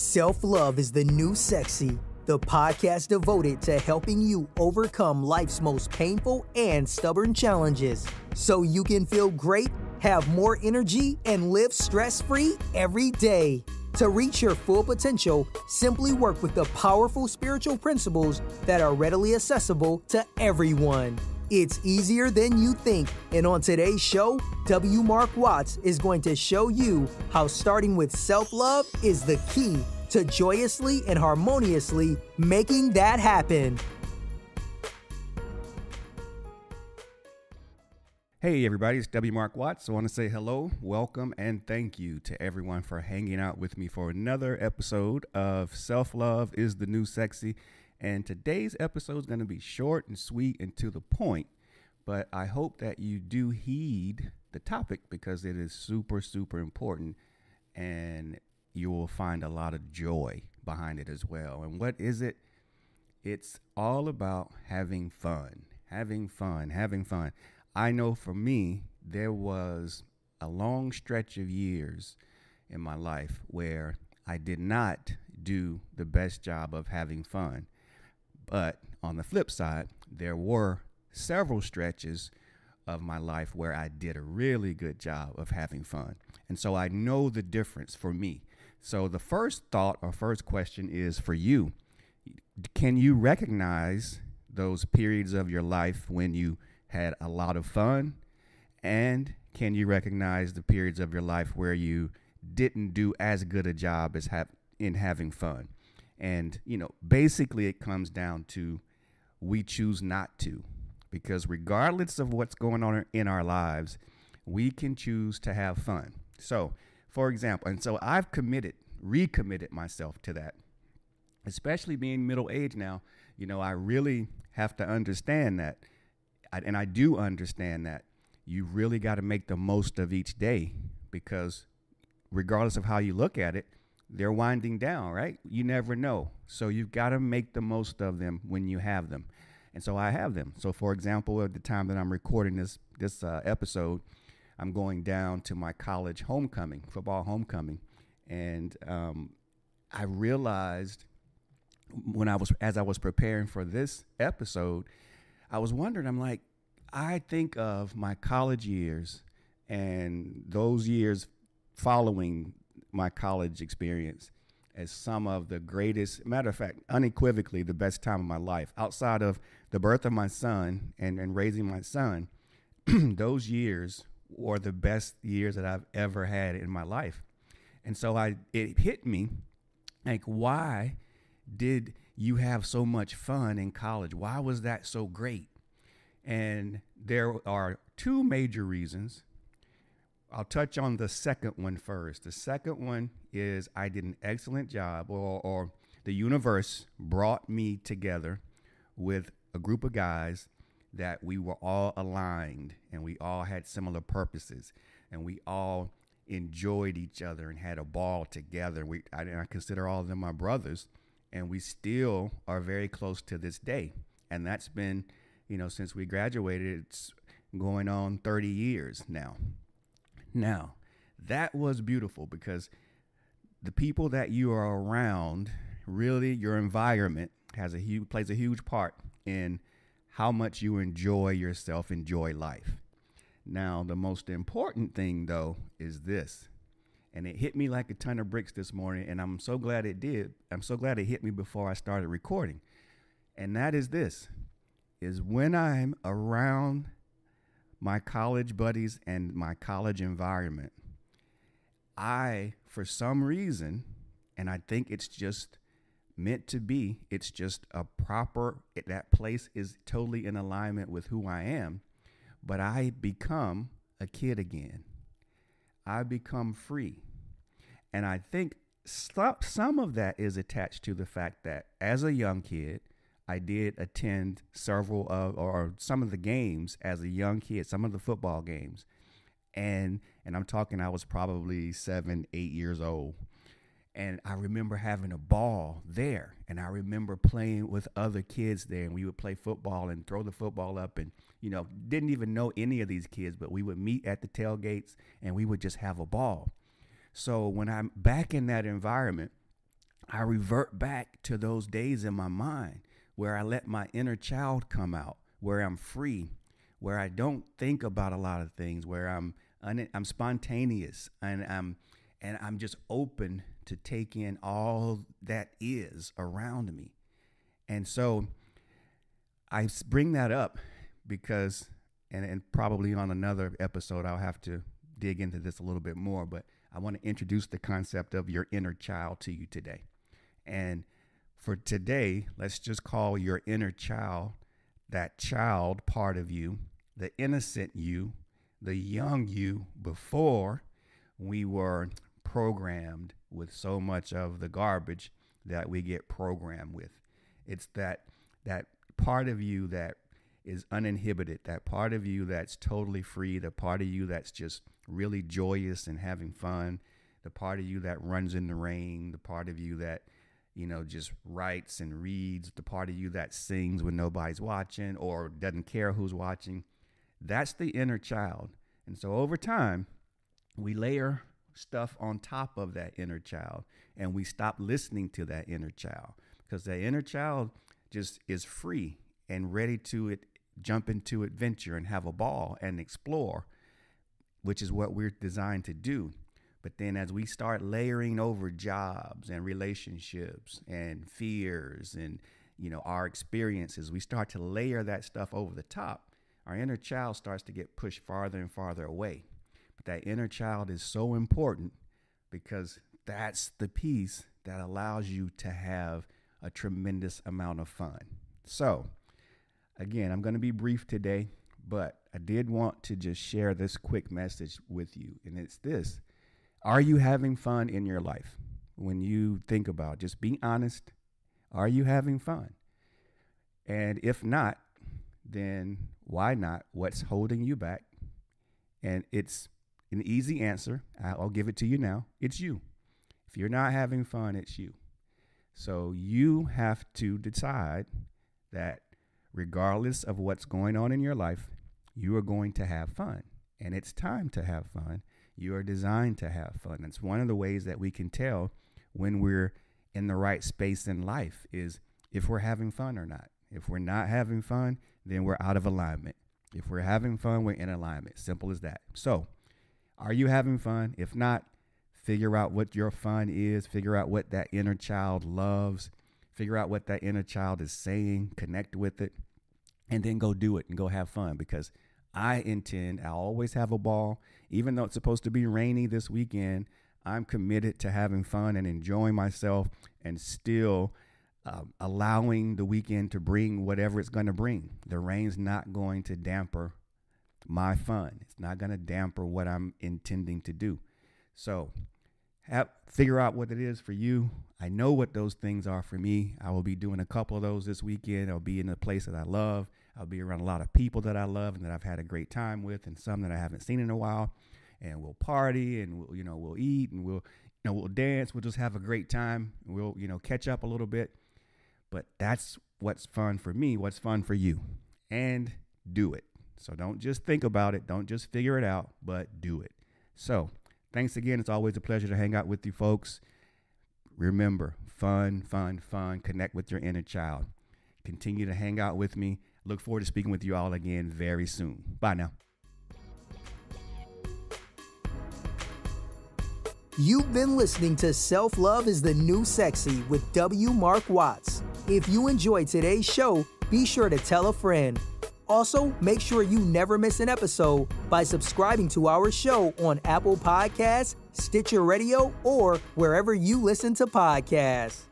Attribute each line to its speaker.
Speaker 1: Self-Love is the New Sexy, the podcast devoted to helping you overcome life's most painful and stubborn challenges so you can feel great, have more energy, and live stress-free every day. To reach your full potential, simply work with the powerful spiritual principles that are readily accessible to everyone. It's easier than you think, and on today's show, W. Mark Watts is going to show you how starting with self-love is the key to joyously and harmoniously making that happen.
Speaker 2: Hey everybody, it's W. Mark Watts. I want to say hello, welcome, and thank you to everyone for hanging out with me for another episode of Self-Love is the New Sexy. And today's episode is going to be short and sweet and to the point, but I hope that you do heed the topic because it is super, super important, and you will find a lot of joy behind it as well. And what is it? It's all about having fun, having fun. I know for me, there was a long stretch of years in my life where I did not do the best job of having fun. But on the flip side, there were several stretches of my life where I did a really good job of having fun. And so I know the difference for me. So the first thought or first question is for you. Can you recognize those periods of your life when you had a lot of fun? And can you recognize the periods of your life where you didn't do as good a job as in having fun? And, basically it comes down to we choose not to, because regardless of what's going on in our lives, we can choose to have fun. So, for example, and so I've recommitted myself to that, especially being middle-aged now. I really have to understand that. And I do understand that you really got to make the most of each day, because regardless of how you look at it, they're winding down, right? You never know. So you've got to make the most of them when you have them. And so I have them. So, for example, at the time that I'm recording this episode, I'm going down to my college homecoming, football homecoming. And I realized as I was preparing for this episode, I was wondering, I'm like, I think of my college years and those years following my college experience as some of the greatest, matter of fact, unequivocally the best time of my life. Outside of the birth of my son and raising my son, those years were the best years that I've ever had in my life. And so it hit me, like, why did you have so much fun in college? Why was that so great? And there are two major reasons. I'll touch on the second one first. The second one is I did an excellent job, or the universe brought me together with a group of guys that we were all aligned, and we all had similar purposes, and we all enjoyed each other and had a ball together. I consider all of them my brothers, and we still are very close to this day. And that's been, since we graduated, it's going on 30 years now. Now, that was beautiful because the people that you are around, really your environment plays a huge part in how much you enjoy yourself, enjoy life. Now, the most important thing, though, is this, and it hit me like a ton of bricks this morning, and I'm so glad it did. I'm so glad it hit me before I started recording, and that is this, is when I'm around my college buddies and my college environment, for some reason, and I think it's just meant to be, it's just that place is totally in alignment with who I am, but I become a kid again. I become free. And I think some of that is attached to the fact that as a young kid, I did attend several or some of the games as a young kid, some of the football games. And I'm talking, I was probably 7, 8 years old. And I remember having a ball there. And I remember playing with other kids there. And we would play football and throw the football up. And, didn't even know any of these kids, but we would meet at the tailgates and we would just have a ball. So when I'm back in that environment, I revert back to those days in my mind where I let my inner child come out, where I'm free, where I don't think about a lot of things, where I'm spontaneous and I'm just open to take in all that is around me. And so I bring that up because, and probably on another episode, I'll have to dig into this a little bit more, but I want to introduce the concept of your inner child to you today. And for today, let's just call your inner child, that child part of you, the innocent you, the young you before we were programmed with so much of the garbage that we get programmed with. It's that part of you that is uninhibited, that part of you that's totally free, the part of you that's just really joyous and having fun, the part of you that runs in the rain, the part of you that, just writes and reads, the part of you that sings when nobody's watching or doesn't care who's watching. That's the inner child. And so over time, we layer stuff on top of that inner child, and we stop listening to that inner child because that inner child just is free and ready to jump into adventure and have a ball and explore, which is what we're designed to do. But then as we start layering over jobs and relationships and fears and, our experiences, we start to layer that stuff over the top. Our inner child starts to get pushed farther and farther away. But that inner child is so important because that's the piece that allows you to have a tremendous amount of fun. So, again, I'm going to be brief today, but I did want to just share this quick message with you. And it's this: are you having fun in your life? When you think about it, just be honest. Are you having fun? And if not, then why not? What's holding you back? And it's an easy answer. I'll give it to you now. It's you. If you're not having fun, it's you. So you have to decide that regardless of what's going on in your life, you are going to have fun. And it's time to have fun. You are designed to have fun. It's one of the ways that we can tell when we're in the right space in life is if we're having fun or not. If we're not having fun, then we're out of alignment. If we're having fun, we're in alignment. Simple as that. So, are you having fun? If not, figure out what your fun is. Figure out what that inner child loves. Figure out what that inner child is saying. Connect with it. And then go do it and go have fun, because I always have a ball. Even though it's supposed to be rainy this weekend, I'm committed to having fun and enjoying myself and still allowing the weekend to bring whatever it's going to bring. The rain's not going to damper my fun. It's not going to damper what I'm intending to do. So figure out what it is for you. I know what those things are for me. I will be doing a couple of those this weekend. I'll be in a place that I love. I'll be around a lot of people that I love and that I've had a great time with, and some that I haven't seen in a while. And we'll party and we'll eat and we'll dance. We'll just have a great time. We'll, catch up a little bit. But that's what's fun for me, what's fun for you. And do it. So don't just think about it. Don't just figure it out, but do it. So thanks again. It's always a pleasure to hang out with you folks. Remember, fun, fun, fun. Connect with your inner child. Continue to hang out with me. Look forward to speaking with you all again very soon. Bye now.
Speaker 1: You've been listening to Self-Love is the New Sexy with W. Mark Watts. If you enjoyed today's show, be sure to tell a friend. Also, make sure you never miss an episode by subscribing to our show on Apple Podcasts, Stitcher Radio, or wherever you listen to podcasts.